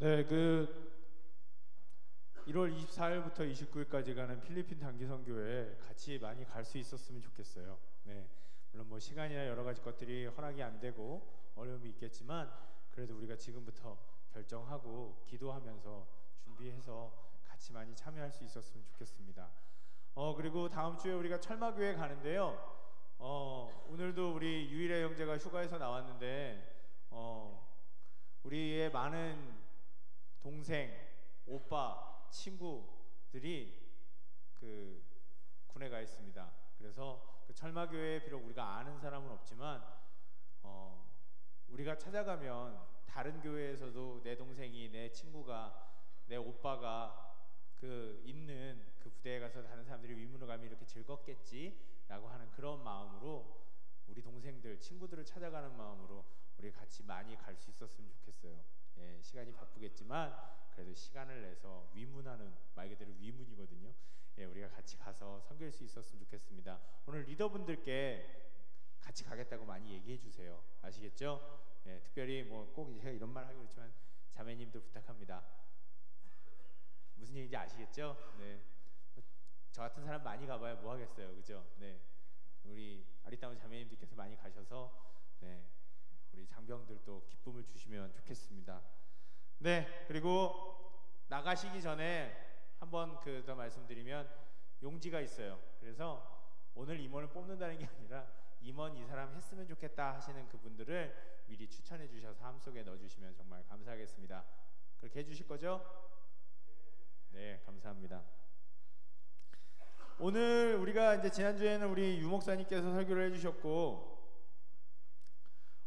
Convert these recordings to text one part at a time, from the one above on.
네, 1월 24일부터 29일까지 가는 필리핀 단기 선교회 같이 많이 갈 수 있었으면 좋겠어요. 네, 물론 뭐 시간이나 여러 가지 것들이 허락이 안 되고 어려움이 있겠지만 그래도 우리가 지금부터 결정하고 기도하면서 준비해서 같이 많이 참여할 수 있었으면 좋겠습니다. 그리고 다음 주에 우리가 철마교회 가는데요. 오늘도 우리 유일의 형제가 휴가에서 나왔는데 우리의 많은 동생, 오빠, 친구들이 군에 가 있습니다. 그래서 철마교회에 비록 우리가 아는 사람은 없지만 우리가 찾아가면 다른 교회에서도 내 동생이, 내 친구가, 내 오빠가 있는 그 부대에 가서 다른 사람들이 위문을 가면 이렇게 즐겁겠지라고 하는 그런 마음으로 우리 동생들, 친구들을 찾아가는 마음으로 우리 같이 많이 갈 수 있었으면 좋겠어요. 예, 시간이 바쁘겠지만 그래도 시간을 내서 위문하는, 말 그대로 위문이거든요. 예, 우리가 같이 가서 섬길 수 있었으면 좋겠습니다. 오늘 리더분들께 같이 가겠다고 많이 얘기해 주세요. 아시겠죠? 예, 특별히 뭐 꼭 제가 이런 말 하기 그렇지만 자매님들 부탁합니다. 무슨 얘기인지 아시겠죠? 네, 저 같은 사람 많이 가봐야 뭐 하겠어요, 그죠? 네, 우리 아리따운 자매님들께서 많이 가셔서 네, 우리 장병들도 기쁨을 주시면 좋겠습니다. 네, 그리고 나가시기 전에 한번 더 말씀드리면 용지가 있어요. 그래서 오늘 임원을 뽑는다는 게 아니라 임원 이 사람 했으면 좋겠다 하시는 그분들을 미리 추천해 주셔서 함 속에 넣어주시면 정말 감사하겠습니다. 그렇게 해주실 거죠? 네, 감사합니다. 오늘 우리가 이제 지난주에는 우리 유 목사님께서 설교를 해주셨고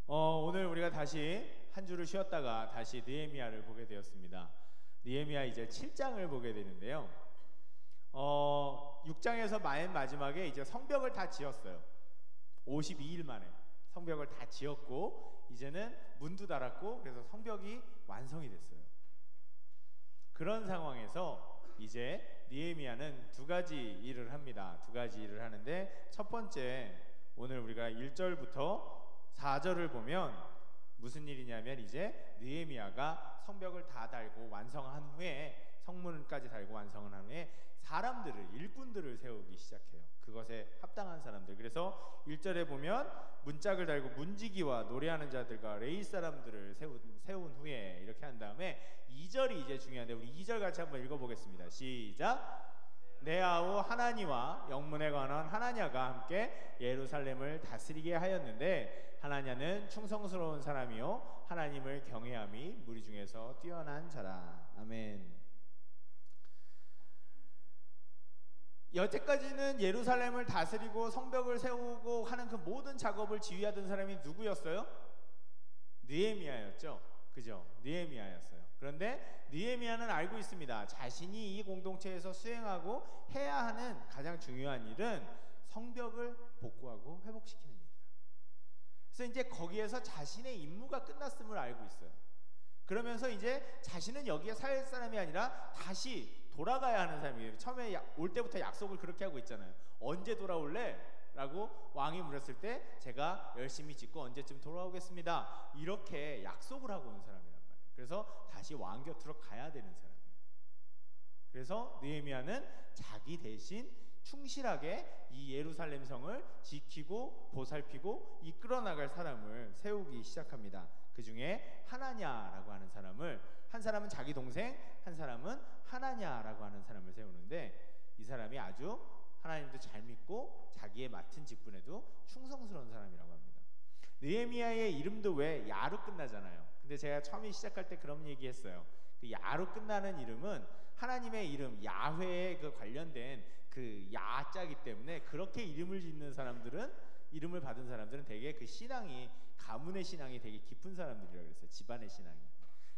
오늘 우리가 다시 한 주를 쉬었다가 다시 느헤미야를 보게 되었습니다. 느헤미야 이제 7장을 보게 되는데요. 6장에서 맨 마지막에 이제 성벽을 다 지었어요. 52일 만에 성벽을 다 지었고 이제는 문도 달았고 그래서 성벽이 완성이 됐어요. 그런 상황에서 이제 느헤미야는 두 가지 일을 합니다. 두 가지 일을 하는데 첫 번째, 오늘 우리가 1절부터 4절을 보면 무슨 일이냐면 이제 느헤미야가 성벽을 다 달고 완성한 후에, 성문까지 달고 완성한 후에 사람들을, 일꾼들을 세우기 시작해요. 그것에 합당한 사람들. 그래서 1절에 보면 문짝을 달고 문지기와 노래하는 자들과 레위 사람들을 세운 후에 이렇게 한 다음에 2절이 이제 중요한데 우리 2절 같이 한번 읽어보겠습니다. 시작! 내 아우 하나니와 영문에 관한 하나냐가 함께 예루살렘을 다스리게 하였는데 하나냐는 충성스러운 사람이요 하나님을 경외함이 무리 중에서 뛰어난 자라. 아멘. 여태까지는 예루살렘을 다스리고 성벽을 세우고 하는 그 모든 작업을 지휘하던 사람이 누구였어요? 느헤미야였죠. 그죠? 느헤미야였어요. 그런데 느헤미야는 알고 있습니다. 자신이 이 공동체에서 수행하고 해야 하는 가장 중요한 일은 성벽을 복구하고 회복시키는 일이다. 그래서 이제 거기에서 자신의 임무가 끝났음을 알고 있어요. 그러면서 이제 자신은 여기에 살 사람이 아니라 다시 돌아가야 하는 사람이에요. 처음에 올 때부터 약속을 그렇게 하고 있잖아요. 언제 돌아올래? 라고 왕이 물었을 때 제가 열심히 짓고 언제쯤 돌아오겠습니다. 이렇게 약속을 하고 온 사람이란 말이에요. 그래서 다시 왕 곁으로 가야 되는 사람이에요. 그래서 느헤미야는 자기 대신 충실하게 이 예루살렘 성을 지키고 보살피고 이끌어 나갈 사람을 세우기 시작합니다. 그 중에 하나냐라고 하는 사람을, 한 사람은 자기 동생, 한 사람은 하나냐라고 하는 사람을 세우는데 이 사람이 아주 하나님도 잘 믿고 자기의 맡은 직분에도 충성스러운 사람이라고 합니다. 느헤미야의 이름도 왜 야로 끝나잖아요. 근데 제가 처음에 시작할 때 그런 얘기했어요. 그 야로 끝나는 이름은 하나님의 이름 야훼에 관련된 그 야자이기 때문에 그렇게 이름을 짓는 사람들은, 이름을 받은 사람들은 되게 그 신앙이, 가문의 신앙이 되게 깊은 사람들이라고 그랬어요. 집안의 신앙이.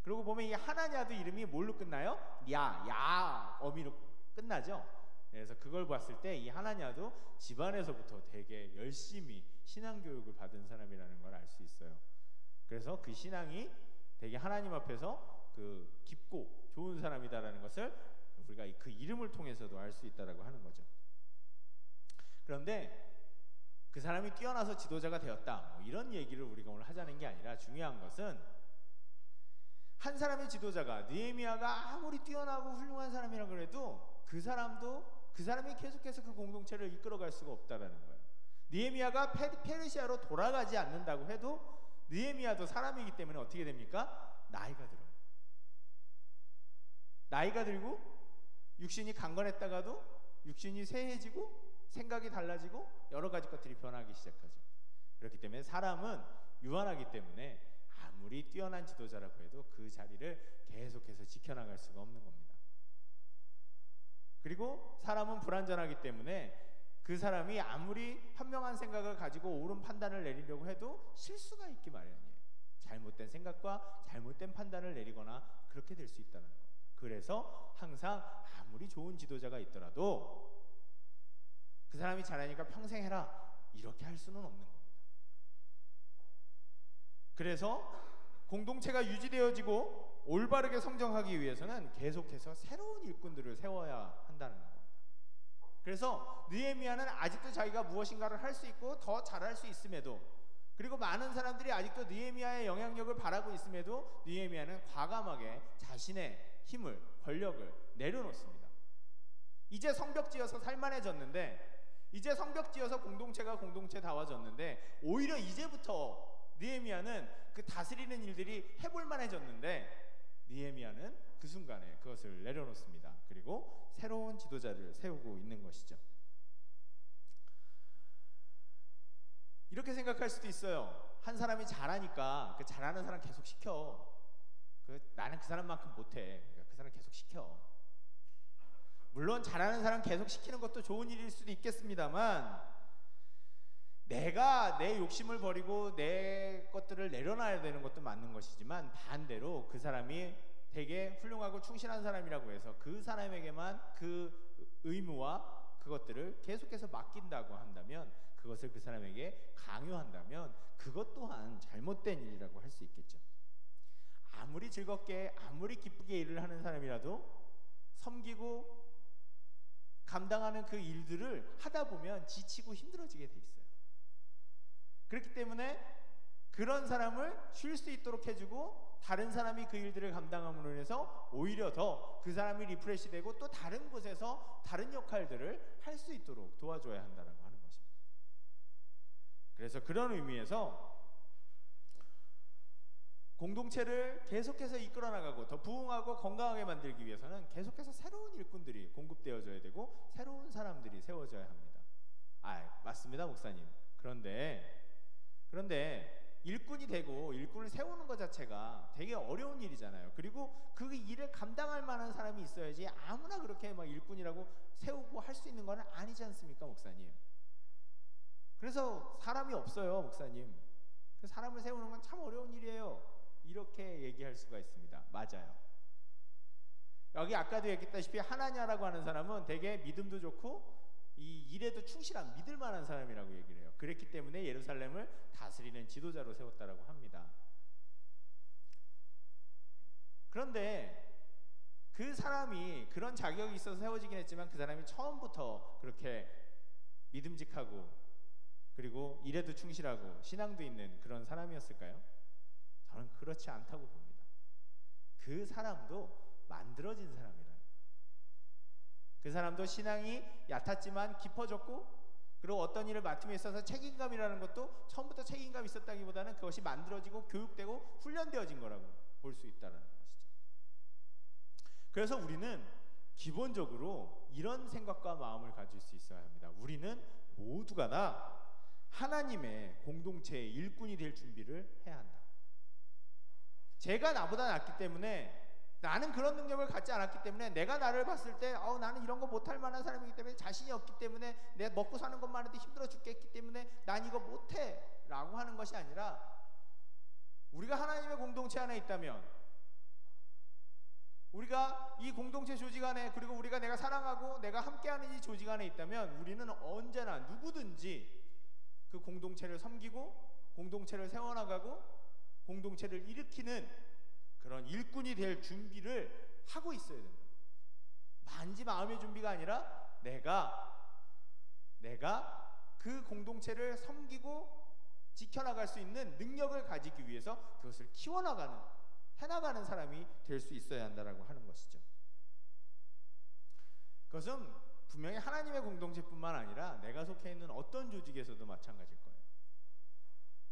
그러고 보면 이 하나냐도 이름이 뭘로 끝나요? 야 어미로 끝나죠. 그래서 그걸 봤을 때 이 하나냐도 집안에서부터 되게 열심히 신앙교육을 받은 사람이라는 걸 알 수 있어요. 그래서 그 신앙이 되게 하나님 앞에서 깊고 좋은 사람이다라는 것을 우리가 그 이름을 통해서도 알 수 있다라고 하는 거죠. 그런데 그 사람이 뛰어나서 지도자가 되었다, 뭐 이런 얘기를 우리가 오늘 하자는 게 아니라 중요한 것은 한 사람의 지도자가 느헤미야가 아무리 뛰어나고 훌륭한 사람이라 그래도 그 사람이 계속해서 그 공동체를 이끌어갈 수가 없다라는 거예요. 느헤미야가 페르시아로 돌아가지 않는다고 해도 느헤미야도 사람이기 때문에 어떻게 됩니까? 나이가 들어요. 나이가 들고 육신이 강건했다가도 육신이 쇠해지고 생각이 달라지고 여러 가지 것들이 변하기 시작하죠. 그렇기 때문에 사람은 유한하기 때문에 아무리 뛰어난 지도자라고 해도 그 자리를 계속해서 지켜나갈 수가 없는 겁니다. 그리고 사람은 불완전하기 때문에 그 사람이 아무리 현명한 생각을 가지고 옳은 판단을 내리려고 해도 실수가 있기 마련이에요. 잘못된 생각과 잘못된 판단을 내리거나 그렇게 될 수 있다는 겁니다. 그래서 항상 아무리 좋은 지도자가 있더라도 그 사람이 잘하니까 평생 해라 이렇게 할 수는 없는 겁니다. 그래서 공동체가 유지되어지고 올바르게 성장하기 위해서는 계속해서 새로운 일꾼들을 세워야 한다는 겁니다. 그래서 느헤미야는 아직도 자기가 무엇인가를 할 수 있고 더 잘할 수 있음에도, 그리고 많은 사람들이 아직도 느헤미야의 영향력을 바라고 있음에도 느헤미야는 과감하게 자신의 힘을, 권력을 내려놓습니다. 이제 성벽 지어서 살만해졌는데, 이제 성벽 지어서 공동체가 공동체다워졌는데, 오히려 이제부터 느헤미야는 그 다스리는 일들이 해볼만해졌는데 느헤미야는 그 순간에 그것을 내려놓습니다. 그리고 새로운 지도자를 세우고 있는 것이죠. 이렇게 생각할 수도 있어요. 한 사람이 잘하니까 그 잘하는 사람 계속 시켜. 나는 그 사람만큼 못해. 그러니까 그 사람 계속 시켜. 물론 잘하는 사람 계속 시키는 것도 좋은 일일 수도 있겠습니다만, 내가 내 욕심을 버리고 내 것들을 내려놔야 되는 것도 맞는 것이지만, 반대로 그 사람이 되게 훌륭하고 충실한 사람이라고 해서 그 사람에게만 그 의무와 그것들을 계속해서 맡긴다고 한다면, 그것을 그 사람에게 강요한다면 그것 또한 잘못된 일이라고 할 수 있겠죠. 아무리 즐겁게 아무리 기쁘게 일을 하는 사람이라도 섬기고 감당하는 그 일들을 하다 보면 지치고 힘들어지게 돼 있어요. 그렇기 때문에 그런 사람을 쉴 수 있도록 해주고 다른 사람이 그 일들을 감당함으로 인해서 오히려 더 그 사람이 리프레시되고 또 다른 곳에서 다른 역할들을 할 수 있도록 도와줘야 한다고 하는 것입니다. 그래서 그런 의미에서 공동체를 계속해서 이끌어 나가고 더 부흥하고 건강하게 만들기 위해서는 계속해서 새로운 일꾼들이 공급되어져야 되고 새로운 사람들이 세워져야 합니다. 맞습니다, 목사님. 그런데 일꾼이 되고 일꾼을 세우는 것 자체가 되게 어려운 일이잖아요. 그리고 그 일을 감당할 만한 사람이 있어야지 아무나 그렇게 막 일꾼이라고 세우고 할 수 있는 건 아니지 않습니까, 목사님? 그래서 사람이 없어요, 목사님. 그 사람을 세우는 건 참 어려운 일이에요. 이렇게 얘기할 수가 있습니다. 맞아요. 여기 아까도 얘기했다시피 하나냐라고 하는 사람은 되게 믿음도 좋고 이 일에도 충실한 믿을 만한 사람이라고 얘기를 해요. 그랬기 때문에 예루살렘을 다스리는 지도자로 세웠다라고 합니다. 그런데 그 사람이 그런 자격이 있어서 세워지긴 했지만 그 사람이 처음부터 그렇게 믿음직하고 그리고 일에도 충실하고 신앙도 있는 그런 사람이었을까요? 저는 그렇지 않다고 봅니다. 그 사람도 만들어진 사람이라는 거예요. 그 사람도 신앙이 얕았지만 깊어졌고, 그리고 어떤 일을 맡음에 있어서 책임감이라는 것도 처음부터 책임감이 있었다기보다는 그것이 만들어지고 교육되고 훈련되어진 거라고 볼 수 있다는 것이죠. 그래서 우리는 기본적으로 이런 생각과 마음을 가질 수 있어야 합니다. 우리는 모두가 다 하나님의 공동체의 일꾼이 될 준비를 해야 한다. 제가 나보다 낫기 때문에, 나는 그런 능력을 갖지 않았기 때문에, 내가 나를 봤을 때 나는 이런 거 못할 만한 사람이기 때문에, 자신이 없기 때문에, 내 먹고 사는 것만 해도 힘들어 죽겠기 때문에 난 이거 못해 라고 하는 것이 아니라, 우리가 하나님의 공동체 안에 있다면, 우리가 이 공동체 조직 안에, 그리고 우리가 내가 사랑하고 내가 함께하는 이 조직 안에 있다면 우리는 언제나 누구든지 그 공동체를 섬기고 공동체를 세워나가고 공동체를 일으키는 그런 일꾼이 될 준비를 하고 있어야 된다. 단지 마음의 준비가 아니라 내가 그 공동체를 섬기고 지켜나갈 수 있는 능력을 가지기 위해서 그것을 키워나가는, 해나가는 사람이 될 수 있어야 한다라고 하는 것이죠. 그것은 분명히 하나님의 공동체뿐만 아니라 내가 속해 있는 어떤 조직에서도 마찬가지일 거예요.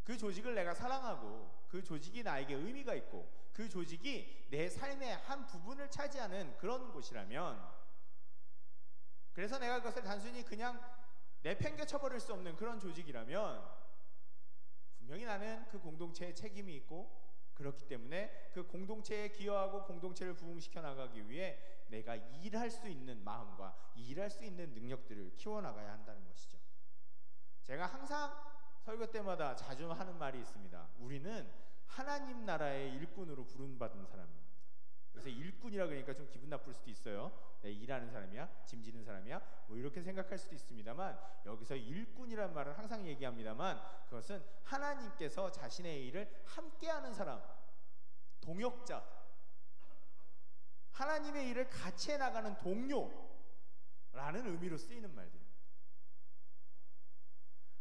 그 조직을 내가 사랑하고 그 조직이 나에게 의미가 있고 그 조직이 내 삶의 한 부분을 차지하는 그런 곳이라면, 그래서 내가 그것을 단순히 그냥 내팽개쳐 버릴 수 없는 그런 조직이라면 분명히 나는 그 공동체에 책임이 있고, 그렇기 때문에 그 공동체에 기여하고 공동체를 부흥시켜 나가기 위해 내가 일할 수 있는 마음과 일할 수 있는 능력들을 키워나가야 한다는 것이죠. 제가 항상 설교 때마다 자주 하는 말이 있습니다. 우리는 하나님 나라의 일꾼으로 부름받은 사람입니다. 그래서 일꾼이라 그러니까 좀 기분 나쁠 수도 있어요. 일하는 사람이야? 짐 지는 사람이야? 뭐 이렇게 생각할 수도 있습니다만, 여기서 일꾼이란 말은 항상 얘기합니다만 그것은 하나님께서 자신의 일을 함께하는 사람, 동역자, 하나님의 일을 같이 해나가는 동료라는 의미로 쓰이는 말들입니다.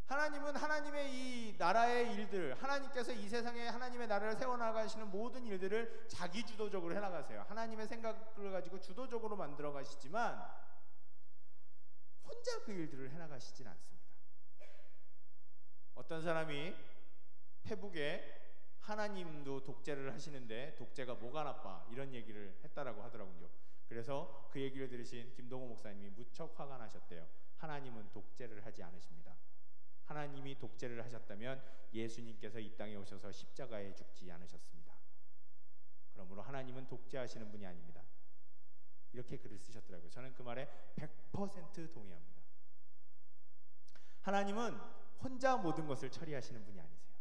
하나님은 하나님의 이 나라의 일들, 하나님께서 이 세상에 하나님의 나라를 세워나가시는 모든 일들을 자기 주도적으로 해나가세요. 하나님의 생각을 가지고 주도적으로 만들어 가시지만 혼자 그 일들을 해나가시진 않습니다. 어떤 사람이 페북에 하나님도 독재를 하시는데 독재가 뭐가 나빠, 이런 얘기를 했다라고 하더라고요. 그래서 그 얘기를 들으신 김동호 목사님이 무척 화가 나셨대요. 하나님은 독재를 하지 않으십니다. 하나님이 독재를 하셨다면 예수님께서 이 땅에 오셔서 십자가에 죽지 않으셨습니다. 그러므로 하나님은 독재하시는 분이 아닙니다. 이렇게 글을 쓰셨더라고요. 저는 그 말에 100% 동의합니다. 하나님은 혼자 모든 것을 처리하시는 분이 아니세요.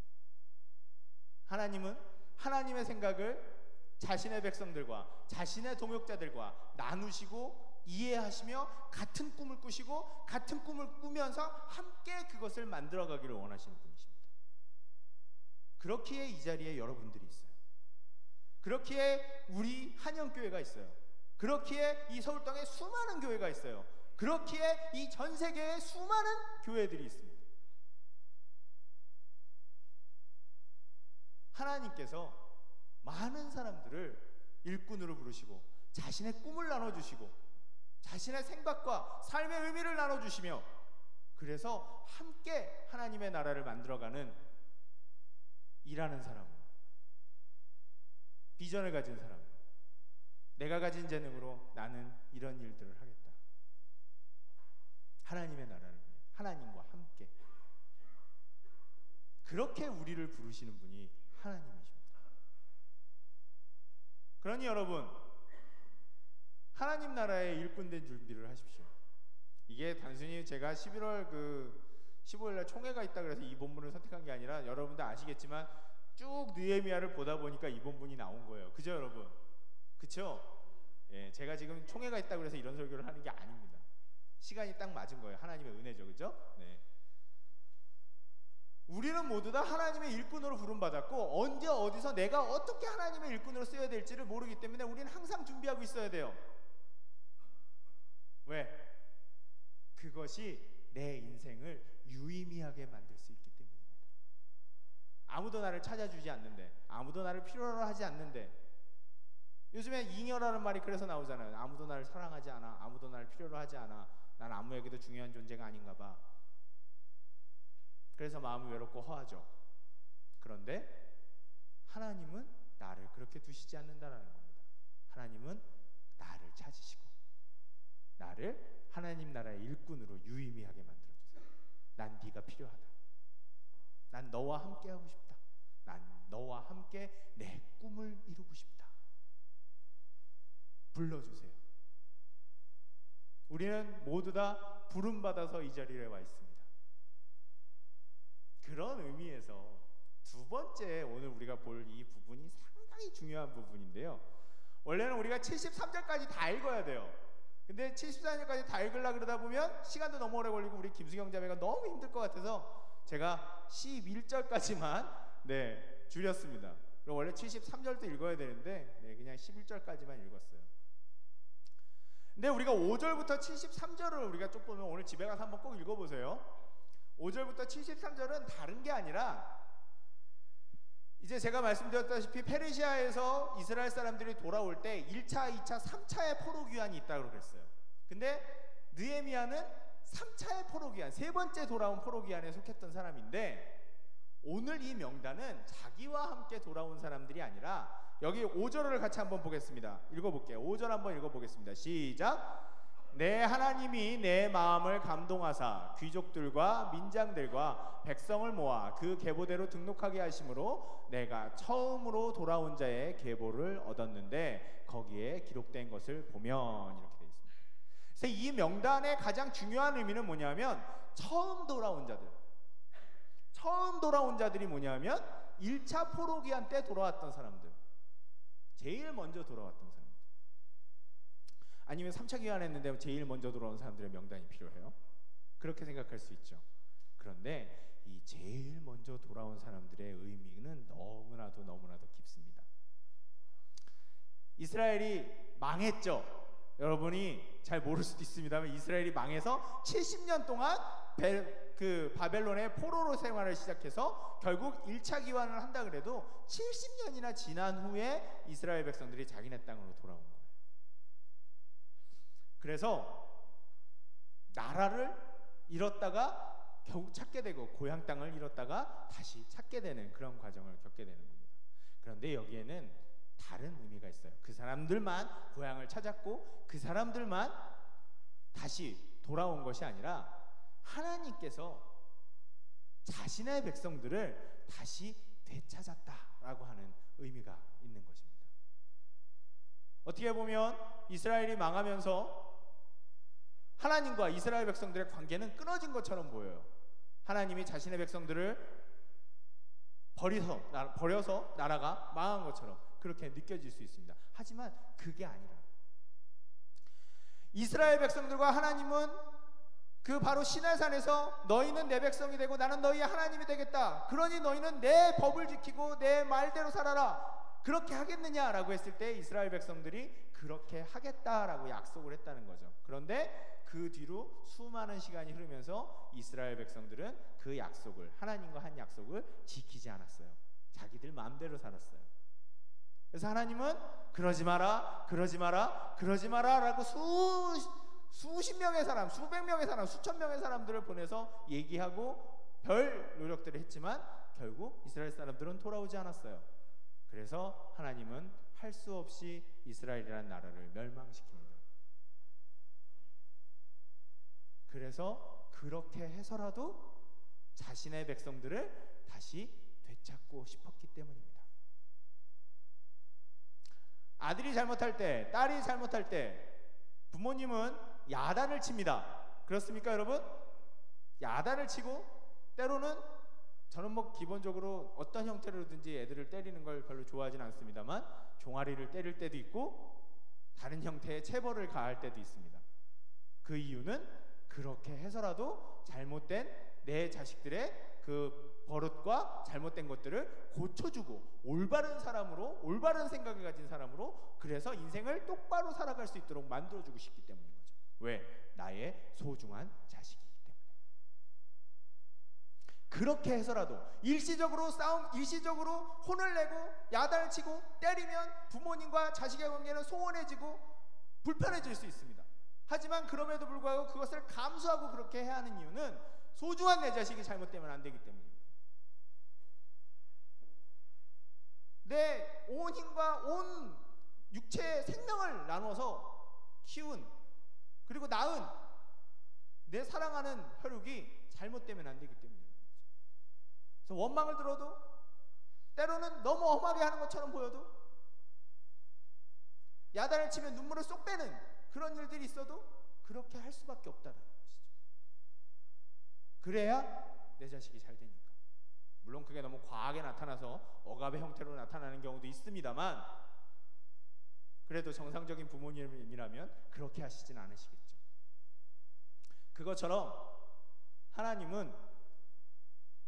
하나님은 하나님의 생각을 자신의 백성들과 자신의 동역자들과 나누시고 이해하시며 같은 꿈을 꾸시고 같은 꿈을 꾸면서 함께 그것을 만들어가기를 원하시는 분이십니다. 그렇기에 이 자리에 여러분들이 있어요. 그렇기에 우리 한영교회가 있어요. 그렇기에 이 서울 땅에 수많은 교회가 있어요. 그렇기에 이 전 세계에 수많은 교회들이 있습니다. 하나님께서 많은 사람들을 일꾼으로 부르시고 자신의 꿈을 나눠주시고 자신의 생각과 삶의 의미를 나눠주시며, 그래서 함께 하나님의 나라를 만들어가는 일하는 사람, 비전을 가진 사람, 내가 가진 재능으로 나는 이런 일들을 하겠다. 하나님의 나라를 위해 하나님과 함께, 그렇게 우리를 부르시는 분이 하나님이십니다. 그러니 여러분, 하나님 나라의 일꾼된 준비를 하십시오. 이게 단순히 제가 11월 15일날 총회가 있다 그래서 이 본문을 선택한 게 아니라, 여러분들 아시겠지만 쭉 느헤미야를 보다 보니까 이 본문이 나온 거예요. 그죠 여러분? 그쵸? 예, 제가 지금 총회가 있다 그래서 이런 설교를 하는 게 아닙니다. 시간이 딱 맞은 거예요. 하나님의 은혜죠. 그죠? 네. 우리는 모두 다 하나님의 일꾼으로 부름받았고, 언제 어디서 내가 어떻게 하나님의 일꾼으로 쓰여야 될지를 모르기 때문에 우리는 항상 준비하고 있어야 돼요. 왜? 그것이 내 인생을 유의미하게 만들 수 있기 때문입니다. 아무도 나를 찾아주지 않는데, 아무도 나를 필요로 하지 않는데, 요즘에 잉여라는 말이 그래서 나오잖아요. 아무도 나를 사랑하지 않아, 아무도 나를 필요로 하지 않아, 난 아무에게도 중요한 존재가 아닌가 봐. 그래서 마음이 외롭고 허하죠. 그런데 하나님은 나를 그렇게 두시지 않는다라는 겁니다. 하나님은 나를 찾으시고 나를 하나님 나라의 일꾼으로 유의미하게 만들어주세요. 난 네가 필요하다. 난 너와 함께 하고 싶다. 난 너와 함께 내 꿈을 이루고 싶다. 불러주세요. 우리는 모두 다 부름받아서 이 자리에 와 있습니다. 그런 의미에서 두 번째 오늘 우리가 볼 이 부분이 상당히 중요한 부분인데요. 원래는 우리가 73절까지 다 읽어야 돼요. 근데 74절까지 다 읽으려고 그러다 보면 시간도 너무 오래 걸리고 우리 김수경 자매가 너무 힘들 것 같아서 제가 11절까지만 줄였습니다. 그럼 원래 73절도 읽어야 되는데 그냥 11절까지만 읽었어요. 근데 우리가 5절부터 73절을 우리가 쭉 보면, 오늘 집에 가서 한번 꼭 읽어보세요. 5절부터 73절은 다른 게 아니라 이제 제가 말씀드렸다시피 페르시아에서 이스라엘 사람들이 돌아올 때 1차, 2차, 3차의 포로 귀환이 있다고 그랬어요. 근데 느헤미야는 3차의 포로 귀환, 세 번째 돌아온 포로 귀환에 속했던 사람인데, 오늘 이 명단은 자기와 함께 돌아온 사람들이 아니라, 여기 5절을 같이 한번 보겠습니다. 읽어볼게요. 5절 한번 읽어보겠습니다. 시작. 내 하나님이 내 마음을 감동하사 귀족들과 민장들과 백성을 모아 그 계보대로 등록하게 하심으로 내가 처음으로 돌아온 자의 계보를 얻었는데 거기에 기록된 것을 보면, 이렇게 되어 있습니다. 그래서 이 명단의 가장 중요한 의미는 뭐냐면, 처음 돌아온 자들이 뭐냐면 1차 포로기한 때 돌아왔던 사람들, 제일 먼저 돌아왔던 사람들. 아니면 3차 귀환했는데 제일 먼저 돌아온 사람들의 명단이 필요해요? 그렇게 생각할 수 있죠. 그런데 이 제일 먼저 돌아온 사람들의 의미는 너무나도 깊습니다. 이스라엘이 망했죠. 여러분이 잘 모를 수도 있습니다만 이스라엘이 망해서 70년 동안 바벨론의 포로로 생활을 시작해서 결국 1차 귀환을 한다 그래도 70년이나 지난 후에 이스라엘 백성들이 자기네 땅으로 돌아온 거예요. 그래서 나라를 잃었다가 결국 찾게 되고, 고향 땅을 잃었다가 다시 찾게 되는 그런 과정을 겪게 되는 겁니다. 그런데 여기에는 다른 의미가 있어요. 그 사람들만 고향을 찾았고 그 사람들만 다시 돌아온 것이 아니라 하나님께서 자신의 백성들을 다시 되찾았다라고 하는 의미가 있는 것입니다. 어떻게 보면 이스라엘이 망하면서 하나님과 이스라엘 백성들의 관계는 끊어진 것처럼 보여요. 하나님이 자신의 백성들을 버려서 나라가 망한 것처럼 그렇게 느껴질 수 있습니다. 하지만 그게 아니라, 이스라엘 백성들과 하나님은 그 바로 시내산에서 너희는 내 백성이 되고 나는 너희의 하나님이 되겠다, 그러니 너희는 내 법을 지키고 내 말대로 살아라, 그렇게 하겠느냐라고 했을 때 이스라엘 백성들이 그렇게 하겠다라고 약속을 했다는 거죠. 그런데 그 뒤로 수많은 시간이 흐르면서 이스라엘 백성들은 그 약속을, 하나님과 한 약속을 지키지 않았어요. 자기들 마음대로 살았어요. 그래서 하나님은 그러지 마라 라고 수십 명의 사람, 수백 명의 사람, 수천 명의 사람들을 보내서 얘기하고 별 노력들을 했지만 결국 이스라엘 사람들은 돌아오지 않았어요. 그래서 하나님은 할 수 없이 이스라엘이라는 나라를 멸망시킵니다. 그래서 그렇게 해서라도 자신의 백성들을 다시 되찾고 싶었기 때문입니다. 아들이 잘못할 때, 딸이 잘못할 때 부모님은 야단을 칩니다. 그렇습니까, 여러분? 야단을 치고, 때로는 저는 기본적으로 어떤 형태로든지 애들을 때리는 걸 별로 좋아하지는 않습니다만 종아리를 때릴 때도 있고 다른 형태의 체벌을 가할 때도 있습니다. 그 이유는 그렇게 해서라도 잘못된 내 자식들의 그 버릇과 잘못된 것들을 고쳐주고 올바른 사람으로, 올바른 생각을 가진 사람으로, 그래서 인생을 똑바로 살아갈 수 있도록 만들어주고 싶기 때문인 거죠. 왜? 나의 소중한 자식이기 때문에. 그렇게 해서라도 일시적으로 혼을 내고 야단을 치고 때리면 부모님과 자식의 관계는 소원해지고 불편해질 수 있습니다. 하지만 그럼에도 불구하고 그것을 감수하고 그렇게 해야 하는 이유는 소중한 내 자식이 잘못되면 안 되기 때문입니다. 내 온 힘과 온 육체의 생명을 나눠서 키운, 그리고 낳은 내 사랑하는 혈육이 잘못되면 안 되기 때문입니다. 그래서 원망을 들어도, 때로는 너무 험하게 하는 것처럼 보여도, 야단을 치면 눈물을 쏙 빼는 그런 일들이 있어도 그렇게 할 수밖에 없다는 것이죠. 그래야 내 자식이 잘 되니까. 물론 그게 너무 과하게 나타나서 억압의 형태로 나타나는 경우도 있습니다만, 그래도 정상적인 부모님이라면 그렇게 하시진 않으시겠죠. 그것처럼 하나님은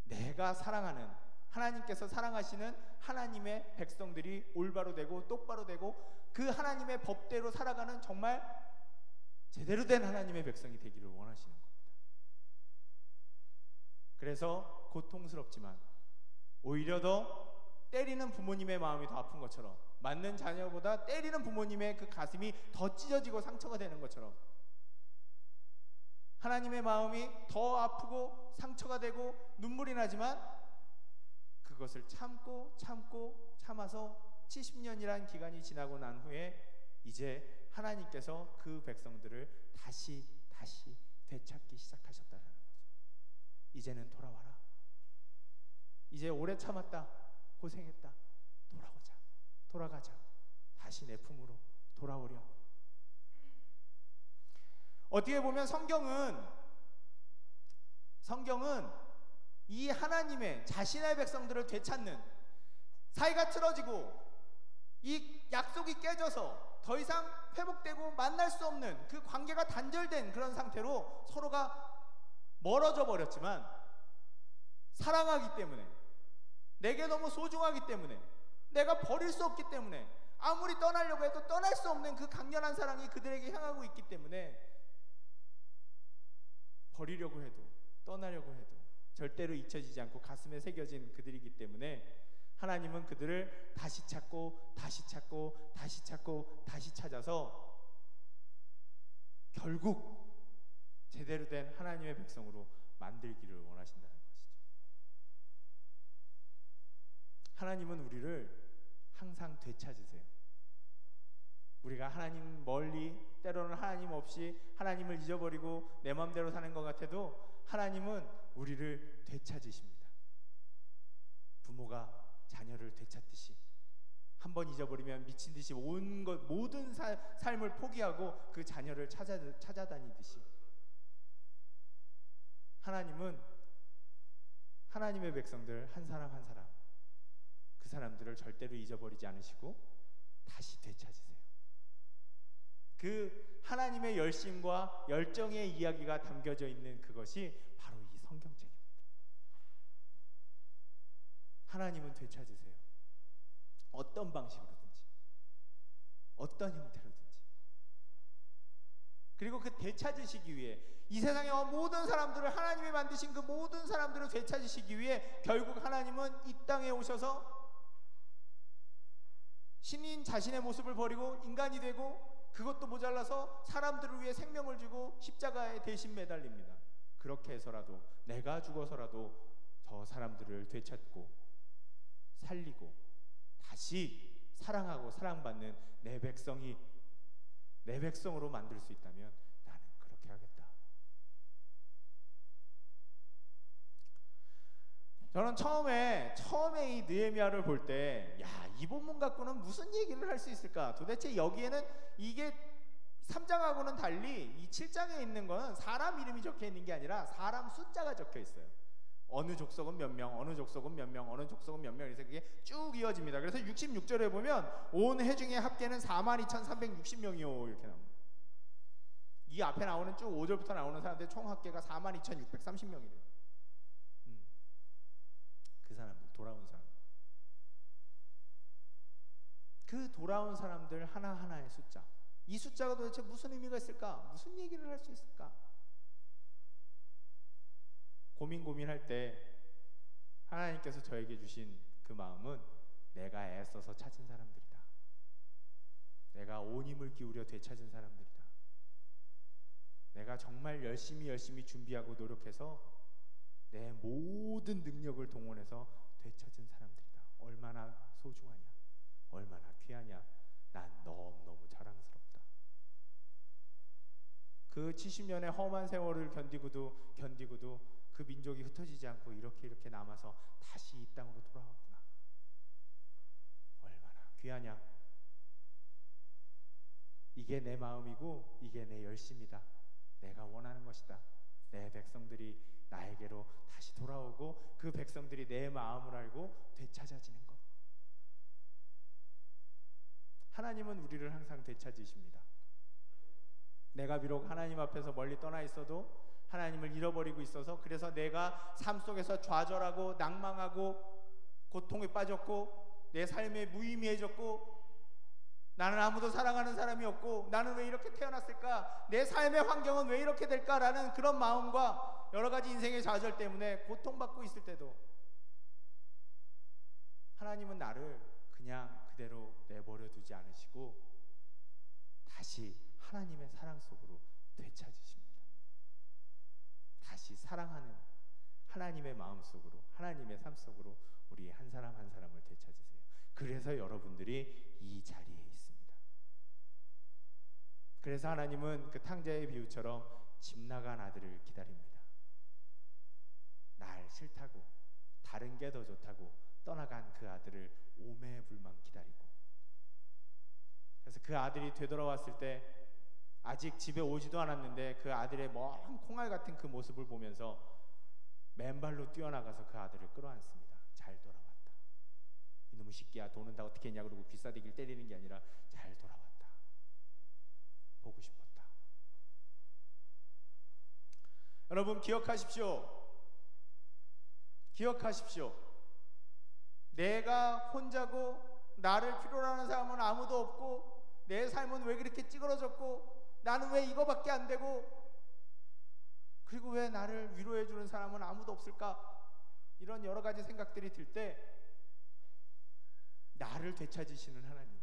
내가 사랑하는, 하나님께서 사랑하시는 하나님의 백성들이 올바로 되고 똑바로 되고 그 하나님의 법대로 살아가는 정말 제대로 된 하나님의 백성이 되기를 원하시는 겁니다. 그래서 고통스럽지만 오히려 더 때리는 부모님의 마음이 더 아픈 것처럼, 맞는 자녀보다 때리는 부모님의 그 가슴이 더 찢어지고 상처가 되는 것처럼, 하나님의 마음이 더 아프고 상처가 되고 눈물이 나지만 그것을 참아서 70년이란 기간이 지나고 난 후에 이제 하나님께서 그 백성들을 다시 되찾기 시작하셨다는 거죠. 이제는 돌아와라. 이제 오래 참았다. 고생했다. 돌아가자. 다시 내 품으로 돌아오려. 어떻게 보면 성경은 이 하나님의 자신의 백성들을 되찾는, 사이가 틀어지고 이 약속이 깨져서 더 이상 회복되고 만날 수 없는 그 관계가 단절된 그런 상태로 서로가 멀어져 버렸지만, 사랑하기 때문에, 내게 너무 소중하기 때문에, 내가 버릴 수 없기 때문에, 아무리 떠나려고 해도 떠날 수 없는 그 강렬한 사랑이 그들에게 향하고 있기 때문에, 버리려고 해도 떠나려고 해도 절대로 잊혀지지 않고 가슴에 새겨진 그들이기 때문에 하나님은 그들을 다시 찾고 다시 찾아서 결국 제대로 된 하나님의 백성으로 만들기를 원하신다는 것이죠. 하나님은 우리를 항상 되찾으세요. 우리가 하나님 멀리, 때로는 하나님 없이 하나님을 잊어버리고 내 마음대로 사는 것 같아도 하나님은 우리를 되찾으십니다. 부모가 자녀를 되찾듯이, 한번 잊어버리면 미친 듯이 모든 삶을 포기하고 그 자녀를 찾아다니듯이, 하나님은 하나님의 백성들 한 사람 한 사람, 그 사람들을 절대로 잊어버리지 않으시고 다시 되찾으세요. 그 하나님의 열심과 열정의 이야기가 담겨져 있는 그것이 바로 이 성경책입니다. 하나님은 되찾으세요. 어떤 방식으로든지, 어떤 형태로든지. 그리고 그 되찾으시기 위해 이 세상의 모든 사람들을, 하나님이 만드신 그 모든 사람들을 되찾으시기 위해 결국 하나님은 이 땅에 오셔서 신인 자신의 모습을 버리고 인간이 되고, 그것도 모자라서 사람들을 위해 생명을 주고 십자가에 대신 매달립니다. 그렇게 해서라도, 내가 죽어서라도 저 사람들을 되찾고 살리고 다시 사랑하고 사랑받는 내 백성으로 만들 수 있다면 나는 그렇게 하겠다. 저는 처음에 이 느헤미야를 볼 때, 이 본문 갖고는 무슨 얘기를 할 수 있을까? 도대체 여기에는 이게 3장하고는 달리 이 7장에 있는 건 사람 이름이 적혀 있는 게 아니라 사람 숫자가 적혀 있어요. 어느 족속은 몇 명, 어느 족속은 몇 명, 어느 족속은 몇 명, 그래서 그게 쭉 이어집니다. 그래서 66절에 보면 온 회중의 합계는 42,360명이요 이렇게 나옵니다. 이 앞에 나오는 쭉 5절부터 나오는 사람들 총 합계가 42,630명이래요. 그 사람들, 돌아온 사람들, 그 돌아온 사람들 하나하나의 숫자, 이 숫자가 도대체 무슨 의미가 있을까? 무슨 얘기를 할 수 있을까? 고민할 때 하나님께서 저에게 주신 그 마음은, 내가 애써서 찾은 사람들이다. 내가 온 힘을 기울여 되찾은 사람들이다. 내가 정말 열심히 준비하고 노력해서 내 모든 능력을 동원해서 되찾은 사람들이다. 얼마나 소중하냐, 얼마나 귀하냐, 난 너무너무 자랑스럽다. 그 70년의 험한 세월을 견디고도 그 민족이 흩어지지 않고 이렇게 남아서 다시 이 땅으로 돌아왔구나. 얼마나 귀하냐. 이게 내 마음이고 이게 내 열심이다. 내가 원하는 것이다. 내 백성들이 나에게로 다시 돌아오고 그 백성들이 내 마음을 알고 되찾아지는 것. 하나님은 우리를 항상 되찾으십니다. 내가 비록 하나님 앞에서 멀리 떠나 있어도, 하나님을 잃어버리고 있어서, 그래서 내가 삶 속에서 좌절하고 낭망하고 고통에 빠졌고 내 삶에 무의미해졌고, 나는 아무도 사랑하는 사람이 없고, 나는 왜 이렇게 태어났을까, 내 삶의 환경은 왜 이렇게 될까라는 그런 마음과 여러 가지 인생의 좌절 때문에 고통받고 있을 때도 하나님은 나를 그냥 그대로 내버려 두지 않으시고 다시 하나님의 사랑 속으로 되찾으십니다. 다시 사랑하는 하나님의 마음 속으로, 하나님의 삶 속으로 우리 한 사람 한 사람을 되찾으세요. 그래서 여러분들이 이 자리에 있습니다. 그래서 하나님은 그 탕자의 비유처럼 집 나간 아들을 기다립니다. 날 싫다고, 다른 게 더 좋다고 떠나간 그 아들을 오매불망 기다리고, 그래서 그 아들이 되돌아왔을 때 아직 집에 오지도 않았는데 그 아들의 먼 콩알 같은 그 모습을 보면서 맨발로 뛰어나가서 그 아들을 끌어안습니다. 잘 돌아왔다. 이놈의 새끼야, 돈은 다 어떻게 했냐 그러고 귀싸대기를 때리는 게 아니라 잘 돌아왔다. 보고 싶었다. 여러분 기억하십시오. 기억하십시오. 내가 혼자고 나를 필요로 하는 사람은 아무도 없고 내 삶은 왜 그렇게 찌그러졌고 나는 왜 이거밖에 안 되고 그리고 왜 나를 위로해 주는 사람은 아무도 없을까? 이런 여러 가지 생각들이 들 때 나를 되찾으시는 하나님,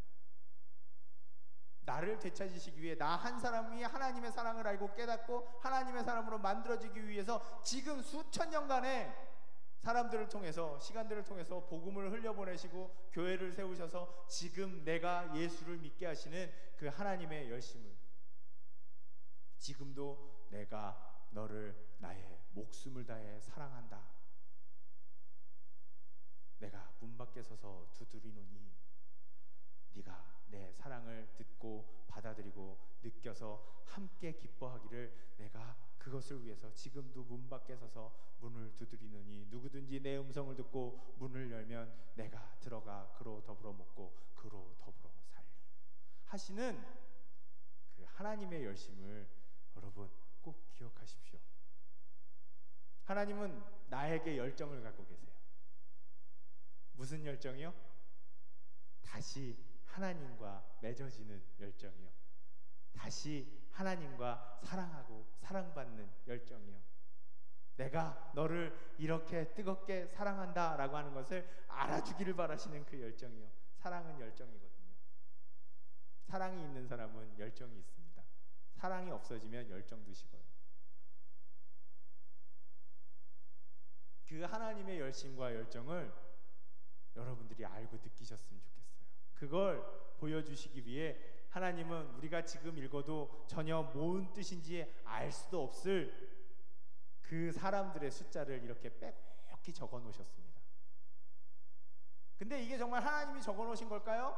나를 되찾으시기 위해 나 한 사람이 하나님의 사랑을 알고 깨닫고 하나님의 사람으로 만들어지기 위해서 지금 수천 년간의 사람들을 통해서, 시간들을 통해서 복음을 흘려보내시고 교회를 세우셔서 지금 내가 예수를 믿게 하시는 그 하나님의 열심을, 지금도 내가 너를 나의 목숨을 다해 사랑한다. 내가 문 밖에 서서 두드리노니 네가 내 사랑을 듣고 받아들이고 느껴서 함께 기뻐하기를 내가 그것을 위해서 지금도 문 밖에 서서 문을 두드리노니 누구든지 내 음성을 듣고 문을 열면 내가 들어가 그로 더불어 먹고 그로 더불어 살리 하시는 그 하나님의 열심을 여러분 꼭 기억하십시오. 하나님은 나에게 열정을 갖고 계세요. 무슨 열정이요? 다시 하나님과 맺어지는 열정이요. 다시 하나님과 사랑하고 사랑받는 열정이요. 내가 너를 이렇게 뜨겁게 사랑한다 라고 하는 것을 알아주기를 바라시는 그 열정이요. 사랑은 열정이거든요. 사랑이 있는 사람은 열정이 있습니다. 사랑이 없어지면 열정도 식어요. 그 하나님의 열심과 열정을 여러분들이 알고 느끼셨으면 좋겠어요. 그걸 보여주시기 위해 하나님은 우리가 지금 읽어도 전혀 뭔 뜻인지 알 수도 없을 그 사람들의 숫자를 이렇게 빼곡히 적어 놓으셨습니다. 근데 이게 정말 하나님이 적어 놓으신 걸까요?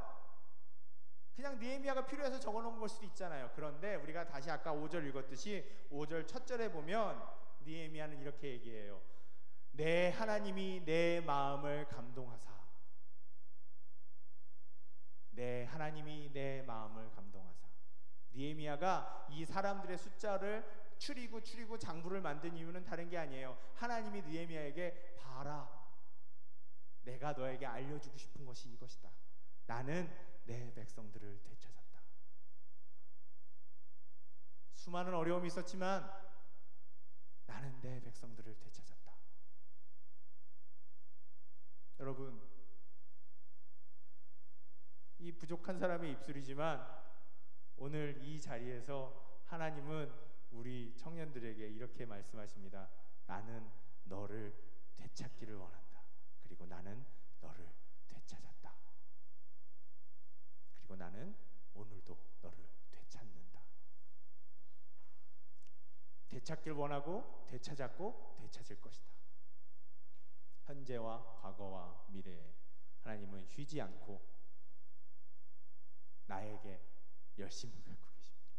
그냥 느헤미야가 필요해서 적어 놓은 걸 수도 있잖아요. 그런데 우리가 다시 아까 5절 읽었듯이 5절 첫 절에 보면 느헤미야는 이렇게 얘기해요. 내 하나님이 내 마음을 감동하사. 내 하나님이 내 마음을 감동하사. 느헤미야가 이 사람들의 숫자를 추리고 장부를 만든 이유는 다른 게 아니에요. 하나님이 느헤미야에게 봐라, 내가 너에게 알려주고 싶은 것이 이것이다. 나는 내 백성들을 되찾았다. 수많은 어려움이 있었지만 나는 내 백성들을 되찾았다. 여러분, 이 부족한 사람의 입술이지만 오늘 이 자리에서 하나님은 우리 청년들에게 이렇게 말씀하십니다. 나는 너를 되찾기를 원한다. 그리고 나는 너를 되찾았다. 그리고 나는 오늘도 너를 되찾는다. 되찾길 원하고 되찾았고 되찾을 것이다. 현재와 과거와 미래에 하나님은 쉬지 않고 나에게 열심을 갖고 계십니다.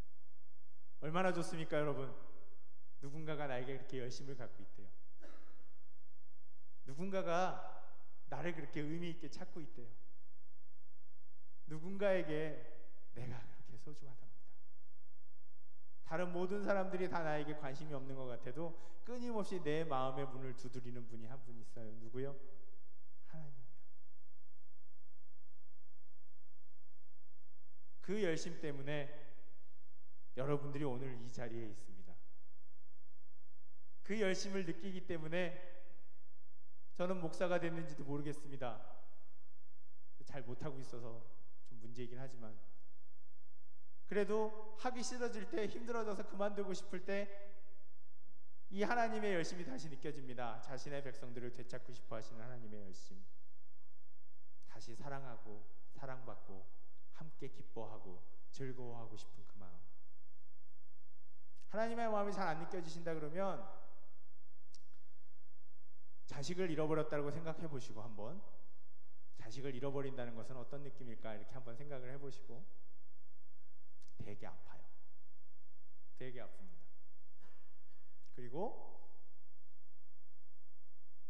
얼마나 좋습니까, 여러분? 누군가가 나에게 그렇게 열심을 갖고 있대요. 누군가가 나를 그렇게 의미 있게 찾고 있대요. 누군가에게 내가 그렇게 소중하답니다. 다른 모든 사람들이 다 나에게 관심이 없는 것 같아도 끊임없이 내 마음의 문을 두드리는 분이 한 분 있어요. 누구요? 하나님이요. 그 열심 때문에 여러분들이 오늘 이 자리에 있습니다. 그 열심을 느끼기 때문에 저는 목사가 됐는지도 모르겠습니다. 잘 못하고 있어서 좀 문제이긴 하지만, 그래도 하기 싫어질 때, 힘들어져서 그만두고 싶을 때 이 하나님의 열심이 다시 느껴집니다. 자신의 백성들을 되찾고 싶어 하시는 하나님의 열심, 다시 사랑하고 사랑받고 함께 기뻐하고 즐거워하고 싶은 그 마음. 하나님의 마음이 잘 안 느껴지신다 그러면 자식을 잃어버렸다고 생각해 보시고, 한번 자식을 잃어버린다는 것은 어떤 느낌일까 이렇게 한번 생각을 해보시고, 되게 아파요. 되게 아픕니다. 그리고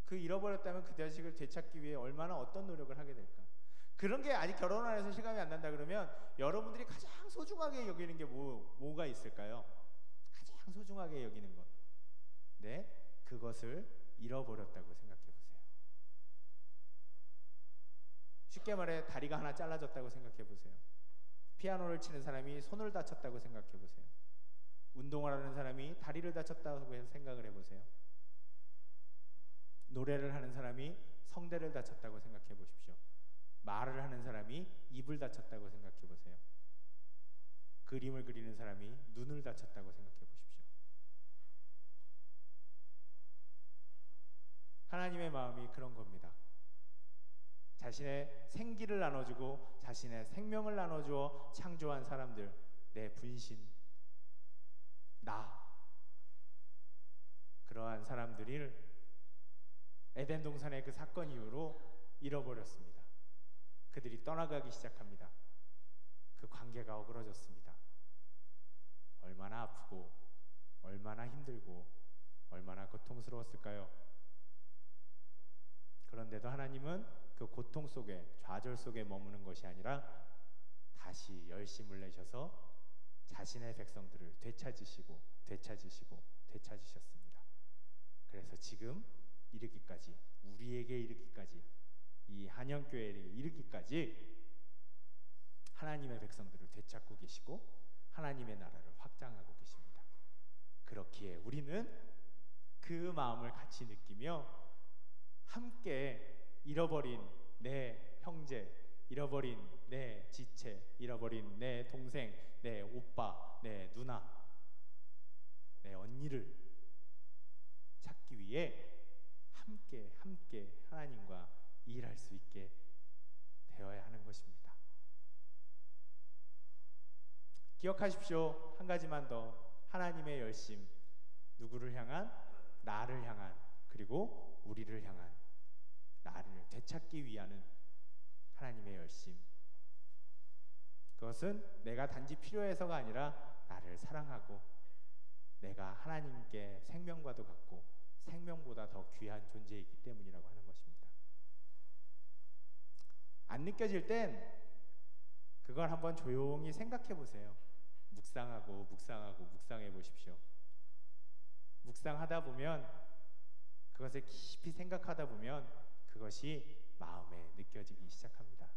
그 잃어버렸다면 그 자식을 되찾기 위해 얼마나 어떤 노력을 하게 될까. 그런 게 아직 결혼을 해서 실감이 안 난다 그러면 여러분들이 가장 소중하게 여기는 게 뭐가 있을까요? 가장 소중하게 여기는 것. 네, 그것을 잃어버렸다고 생각해 보세요. 쉽게 말해 다리가 하나 잘라졌다고 생각해 보세요. 피아노를 치는 사람이 손을 다쳤다고 생각해 보세요. 운동을 하는 사람이 다리를 다쳤다고 해서 생각을 해보세요. 노래를 하는 사람이 성대를 다쳤다고 생각해 보십시오. 말을 하는 사람이 입을 다쳤다고 생각해 보세요. 그림을 그리는 사람이 눈을 다쳤다고 생각해 보십시오. 하나님의 마음이 그런 겁니다. 자신의 생기를 나눠주고 자신의 생명을 나눠주어 창조한 사람들, 내 분신, 나, 그러한 사람들을 에덴 동산의 그 사건 이후로 잃어버렸습니다. 그들이 떠나가기 시작합니다. 그 관계가 어그러졌습니다. 얼마나 아프고 얼마나 힘들고 얼마나 고통스러웠을까요? 그런데도 하나님은 그 고통 속에, 좌절 속에 머무는 것이 아니라 다시 열심을 내셔서 자신의 백성들을 되찾으시고 되찾으셨습니다. 그래서 지금 이르기까지, 우리에게 이르기까지, 이 한영교회에 이르기까지 하나님의 백성들을 되찾고 계시고 하나님의 나라를 확장하고 계십니다. 그렇기에 우리는 그 마음을 같이 느끼며 함께 잃어버린 내 형제, 잃어버린 내 지체, 잃어버린 내 동생, 내 오빠, 내 누나, 내 언니를 찾기 위해 함께 하나님과 일할 수 있게 되어야 하는 것입니다. 기억하십시오. 한 가지만 더. 하나님의 열심, 누구를 향한? 나를 향한, 그리고 우리를 향한, 나를 되찾기 위한 하나님의 열심. 그것은 내가 단지 필요해서가 아니라 나를 사랑하고 내가 하나님께 생명과도 같고 생명보다 더 귀한 존재이기 때문이라고 하는 것입니다. 안 느껴질 땐 그걸 한번 조용히 생각해 보세요. 묵상해 보십시오. 묵상하다 보면, 그것을 깊이 생각하다 보면 그것이 마음에 느껴지기 시작합니다.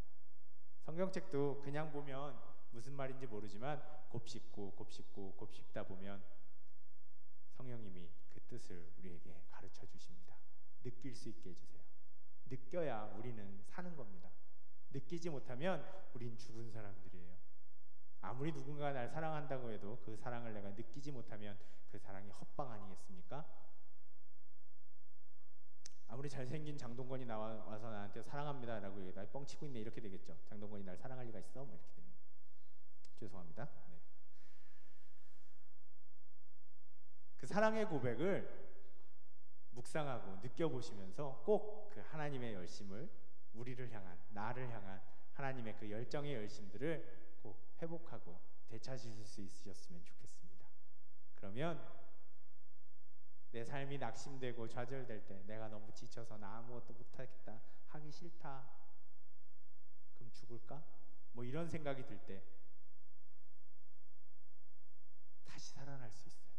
성경책도 그냥 보면 무슨 말인지 모르지만 곱씹다 보면 성령님이 그 뜻을 우리에게 가르쳐 주십니다. 느낄 수 있게 해주세요. 느껴야 우리는 사는 겁니다. 느끼지 못하면 우린 죽은 사람들이에요. 아무리 누군가 날 사랑한다고 해도 그 사랑을 내가 느끼지 못하면 그 사랑이 헛방 아니겠습니까? 아무리 잘생긴 장동건이 와서 나한테 사랑합니다 라고 얘기해, 날 뻥치고 있네 이렇게 되겠죠. 장동건이 날 사랑할 리가 있어? 뭐 이렇게 되는. 죄송합니다. 네. 그 사랑의 고백을 묵상하고 느껴보시면서 꼭 그 하나님의 열심을, 우리를 향한, 나를 향한 하나님의 그 열정의 열심들을 꼭 회복하고 되찾으실 수 있으셨으면 좋겠습니다. 그러면 내 삶이 낙심되고 좌절될 때, 내가 너무 지쳐서 나 아무것도 못하겠다, 하기 싫다, 그럼 죽을까? 뭐 이런 생각이 들 때 다시 살아날 수 있어요.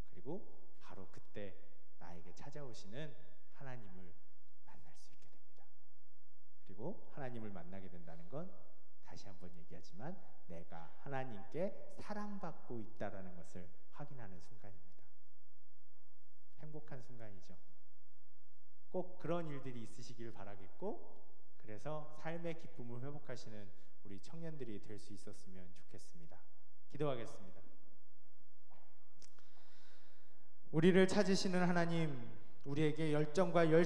그리고 바로 그때 나에게 찾아오시는 하나님을 만날 수 있게 됩니다. 그리고 하나님을 만나게 된다는 건 다시 한번 얘기하지만 내가 하나님께 사랑받고 있다라는 것을 확인하는 순간입니다. 행복한 순간이죠. 꼭 그런 일들이 있으시길 바라겠고, 그래서 통해서 삶의 기쁨을 회복하시는 우리 청년들이 될 수 있었으면 좋겠습니다. 기도하겠습니다. 우리를 찾으시는 하나님, 우리에게 열정과 열심